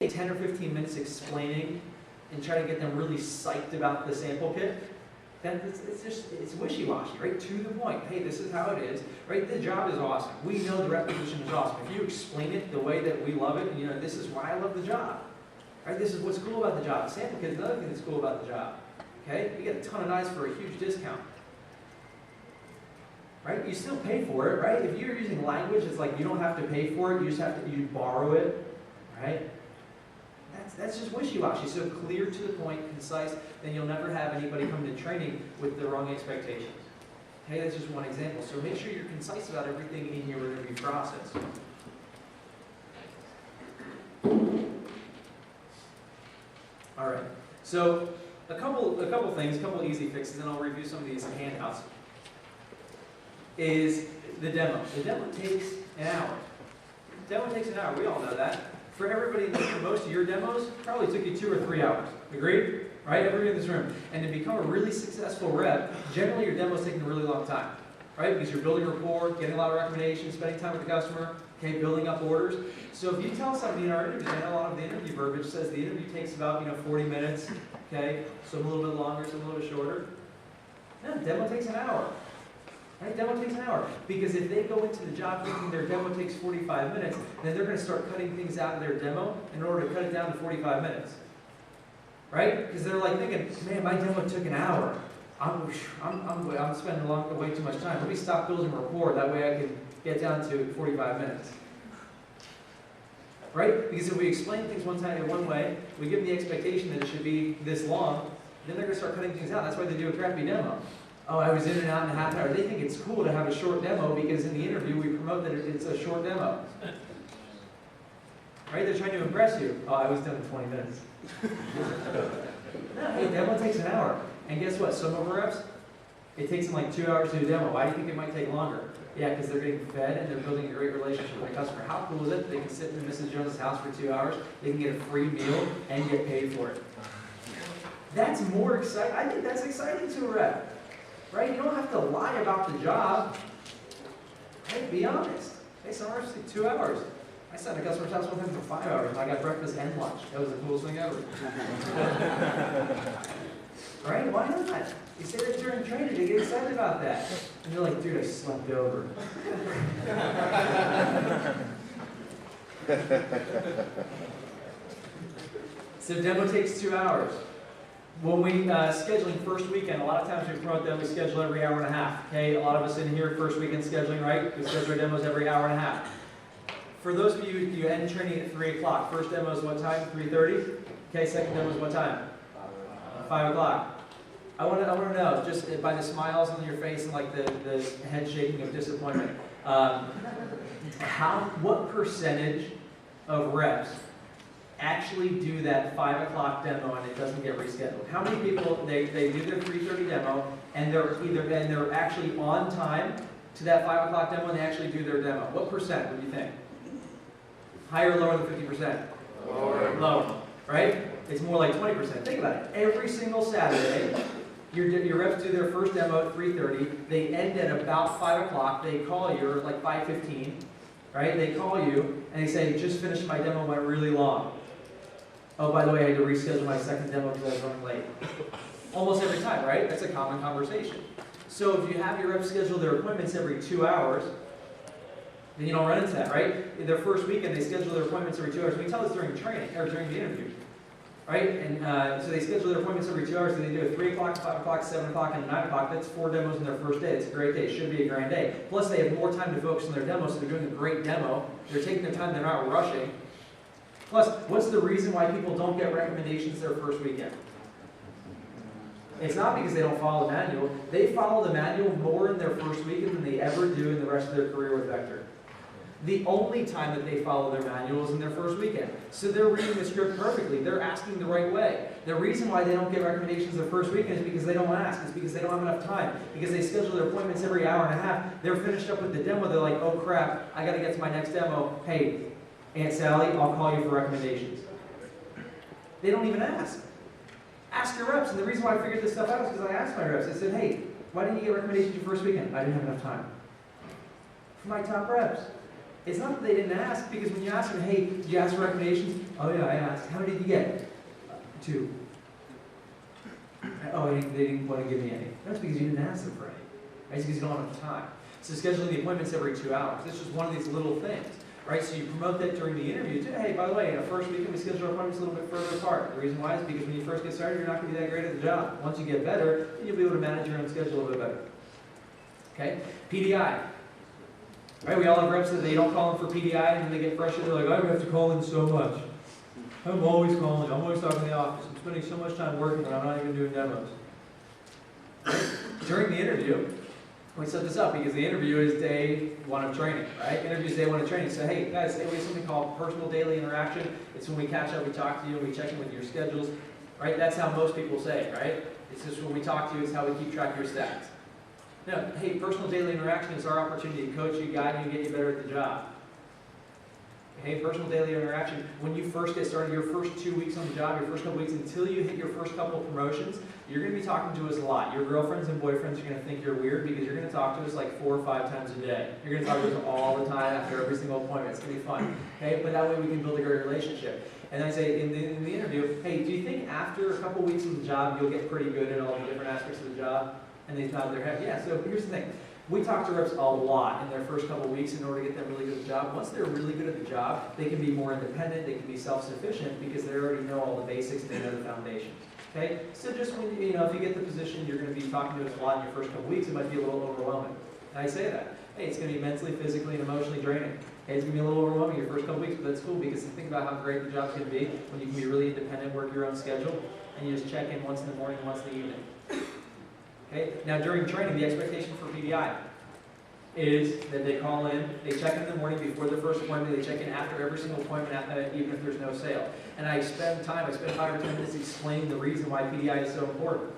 take 10 or 15 minutes explaining and try to get them really psyched about the sample kit, then it's wishy-washy, right? To the point. Hey, this is how it is, right? The job is awesome. We know the rep position is awesome. If you explain it the way that we love it, and this is why I love the job, right? This is what's cool about the job. The sample kit is another thing that's cool about the job, okay? You get a ton of knives for a huge discount, right? You still pay for it, right? If you're using language, it's like you don't have to pay for it. You just have to borrow it, right? That's just wishy-washy. So clear, to the point, concise, then you'll never have anybody come to training with the wrong expectations. Okay, that's just one example. So make sure you're concise about everything in your interview process. All right. So a couple things, a couple easy fixes, and I'll review some of these handouts. Is the demo. The demo takes an hour. The demo takes an hour. We all know that. For everybody in this room, most of your demos probably took you 2 or 3 hours. Agreed? Right? Everybody in this room. And to become a really successful rep, generally your demo's taking a really long time. Right? Because you're building rapport, getting a lot of recommendations, spending time with the customer, okay, building up orders. So if you tell somebody in our interviews, I know a lot of the interview verbiage says the interview takes about 40 minutes, okay, some a little bit longer, some a little bit shorter. No, the demo takes an hour. Right? Demo takes an hour. Because if they go into the job thinking their demo takes 45 minutes, then they're going to start cutting things out of their demo in order to cut it down to 45 minutes. Right? Because they're like thinking, man, my demo took an hour. I'm spending way too much time. Let me stop building rapport. That way I can get down to 45 minutes. Right? Because if we explain things one way, we give them the expectation that it should be this long, then they're going to start cutting things out. That's why they do a crappy demo. Oh, I was in and out in a half hour. They think it's cool to have a short demo because in the interview we promote that it's a short demo. Right? They're trying to impress you. Oh, I was done in 20 minutes. No, hey, demo takes an hour. And guess what? Some of our reps, it takes them like 2 hours to do a demo. Why do you think it might take longer? Yeah, because they're getting fed and they're building a great relationship with the customer. How cool is it? They can sit in Mrs. Jones' house for 2 hours. They can get a free meal and get paid for it. That's more exciting. I think that's exciting to a rep. Right? You don't have to lie about the job. Right? Be honest. Hey, some reps take 2 hours. I sat in a customer's house one time for 5 hours and I got breakfast and lunch. That was the coolest thing ever. Right? Why not? You say that during training, they get excited about that. And you're like, dude, I slept over. So demo takes 2 hours. When we scheduling first weekend, a lot of times we promote that we schedule every hour and a half. Okay, a lot of us in here first weekend scheduling, right? We schedule our demos every hour and a half. For those of you, you end training at 3 o'clock. First demo is what time? 3:30. Okay, second demo is what time? 5 o'clock. I want to know, just by the smiles on your face and like the head shaking of disappointment, what percentage of reps actually do that 5 o'clock demo and it doesn't get rescheduled? How many people they do their 3:30 demo and they're actually on time to that 5 o'clock demo and they actually do their demo? What percent would you think? Higher or lower than 50%? Lower. Lower, right? It's more like 20%. Think about it. Every single Saturday, your reps do their first demo at 3:30. They end at about 5 o'clock. They call you at like 5:15, right? They call you and they say, just finished my demo, went really long. Oh, by the way, I had to reschedule my second demo because I was running late. Almost every time, right? That's a common conversation. So if you have your reps schedule their appointments every 2 hours, then you don't run into that, right? Their first weekend, they schedule their appointments every 2 hours. We tell this during training, or during the interview, right? And so they schedule their appointments every 2 hours, and they do it 3 o'clock, 5 o'clock, 7 o'clock, and 9 o'clock. That's 4 demos in their first day. It's a great day. It should be a grand day. Plus, they have more time to focus on their demo, so they're doing a great demo. They're taking their time. They're not rushing. Plus, what's the reason why people don't get recommendations their first weekend? It's not because they don't follow the manual. They follow the manual more in their first weekend than they ever do in the rest of their career with Vector. The only time that they follow their manual is in their first weekend. So they're reading the script perfectly. They're asking the right way. The reason why they don't get recommendations their first weekend is because they don't ask. It's because they don't have enough time. Because they schedule their appointments every hour and a half. They're finished up with the demo. They're like, oh crap, I got to get to my next demo. Hey, Aunt Sally, I'll call you for recommendations. They don't even ask. Ask your reps. And the reason why I figured this stuff out is because I asked my reps. I said, hey, why didn't you get recommendations your first weekend? I didn't have enough time. For my top reps. It's not that they didn't ask, because when you ask them, hey, did you ask for recommendations? Oh yeah, I asked. How many did you get? 2. Oh, they didn't want to give me any. That's because you didn't ask them for any. Right? It's because you don't have enough time. So scheduling the appointments every 2 hours. It's just one of these little things. Right? So you promote that during the interview too. Hey, by the way, in the first weekend we schedule our appointments a little bit further apart. The reason why is because when you first get started, you're not going to be that great at the job. Once you get better, then you'll be able to manage your own schedule a little bit better. Okay? PDI. Right? We all have reps that they don't call in for PDI, and then they get frustrated. They're like, I have to call in so much. I'm always calling. I'm always talking to the office. I'm spending so much time working, and I'm not even doing demos. During the interview, we set this up because the interview is day 1 of training, right? Interview is day 1 of training. So, hey, guys, we have something called personal daily interaction. It's when we catch up, we talk to you, and we check in with your schedules, right? That's how most people say it, right? It's just when we talk to you, it's how we keep track of your stats. Now, hey, personal daily interaction is our opportunity to coach you, guide you, and get you better at the job. Hey, personal daily interaction, when you first get started, your first 2 weeks on the job, your first couple weeks, until you hit your first couple of promotions, you're going to be talking to us a lot. Your girlfriends and boyfriends are going to think you're weird because you're going to talk to us like 4 or 5 times a day. You're going to talk to us all the time after every single appointment. It's going to be fun. Okay? But that way we can build a great relationship. And I say in the interview, hey, do you think after a couple weeks on the job, you'll get pretty good at all the different aspects of the job? And they nod their head. Yeah, so here's the thing. We talk to reps a lot in their first couple of weeks in order to get them really good at the job. Once they're really good at the job, they can be more independent, they can be self-sufficient because they already know all the basics and they know the foundations. Okay? So just when, if you get the position, you're going to be talking to us a lot in your first couple of weeks, it might be a little overwhelming. And I say that. Hey, it's going to be mentally, physically, and emotionally draining. Okay, it's going to be a little overwhelming your first couple of weeks, but that's cool because think about how great the job's going to be when you can be really independent, work your own schedule, and you just check in once in the morning, once in the evening. Okay? Now during training, the expectation for PDI is that they call in, they check in the morning before their first appointment, they check in after every single appointment, even if there's no sale. And I spend 5 or 10 minutes explaining the reason why PDI is so important.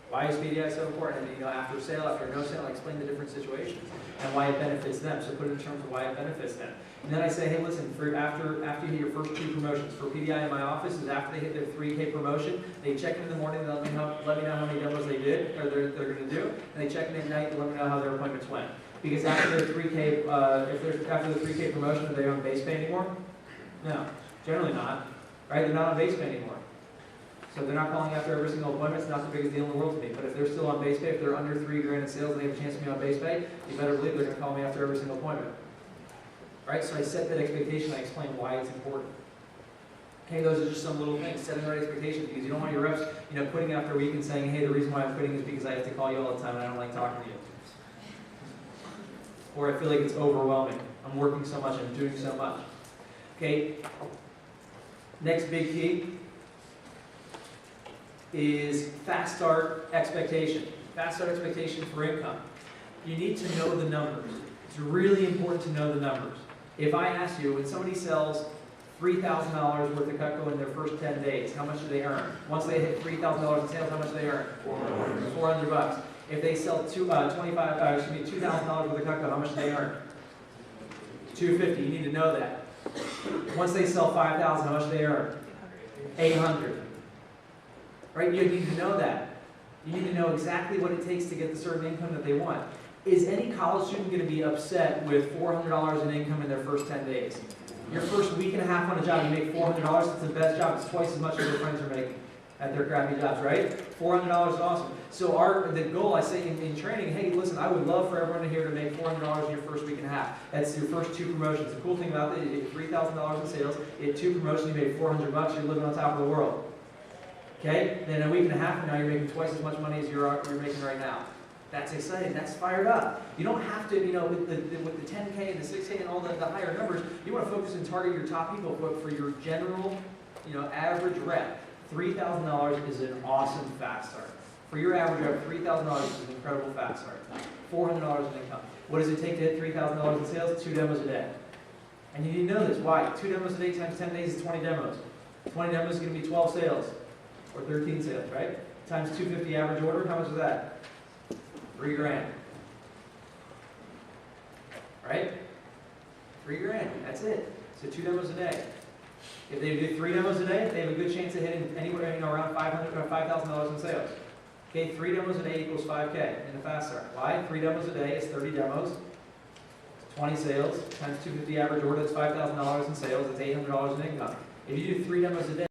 Why is PDI so important? And after sale, after no sale, I explain the different situations and why it benefits them. So put it in terms of why it benefits them. And then I say, hey, listen, after you hit your first 2 promotions, for PDI in my office is after they hit their 3K promotion, they check in the morning and let me know how many demos they did, or they're going to do, and they check in at night and let me know how their appointments went. Because after their 3K, after the 3K promotion, are they on base pay anymore? No, generally not. Right? They're not on base pay anymore. So they're not calling after every single appointment. It's not the biggest deal in the world to me. But if they're still on base pay, if they're under $3,000 in sales and they have a chance to be on base pay, you better believe they're going to call me after every single appointment. Right? So I set that expectation. I explain why it's important. Okay, those are just some little things, setting the right expectations, because you don't want your reps, quitting after a week and saying, hey, the reason why I'm quitting is because I have to call you all the time and I don't like talking to you. Or I feel like it's overwhelming. I'm working so much, I'm doing so much. Okay, next big key is fast start expectation. Fast start expectation for income. You need to know the numbers. It's really important to know the numbers. If I ask you, when somebody sells $3,000 worth of Cutco in their first 10 days, how much do they earn? Once they hit $3,000 in sales, how much do they earn? $400. If they sell $2,000 worth of Cutco, how much do they earn? $250. You need to know that. Once they sell $5,000, how much do they earn? $800. Right? You need to know that. You need to know exactly what it takes to get the certain income that they want. Is any college student going to be upset with $400 in income in their first 10 days? Your first week and a half on a job, you make $400. It's the best job. It's twice as much as their friends are making at their crappy jobs, right? $400 is awesome. So the goal, I say in training, hey, listen, I would love for everyone here to make $400 in your first week and a half. That's your first 2 promotions. The cool thing about it, you get $3,000 in sales, you had 2 promotions, you made $400, you're living on top of the world. Okay? Then a week and a half from now, you're making twice as much money as you're making right now. That's exciting. That's fired up. You don't have to, with the 10K and the 6K and all the higher numbers, you want to focus and target your top people. But for your general, average rep, $3,000 is an awesome fast start. For your average rep, $3,000 is an incredible fast start. $400 in income. What does it take to hit $3,000 in sales? 2 demos a day. And you need to know this. Why? 2 demos a day times 10 days is 20 demos. 20 demos is going to be 12 sales. Or 13 sales, right? Times 250 average order, how much is that? $3,000. Right? $3,000. That's it. So 2 demos a day. If they do 3 demos a day, they have a good chance of hitting anywhere around $5,000 in sales. Okay, 3 demos a day equals $5K in the fast start. Why? 3 demos a day is 30 demos. 20 sales times 250 average order, that's $5,000 in sales, that's $800 in income. If you do 3 demos a day,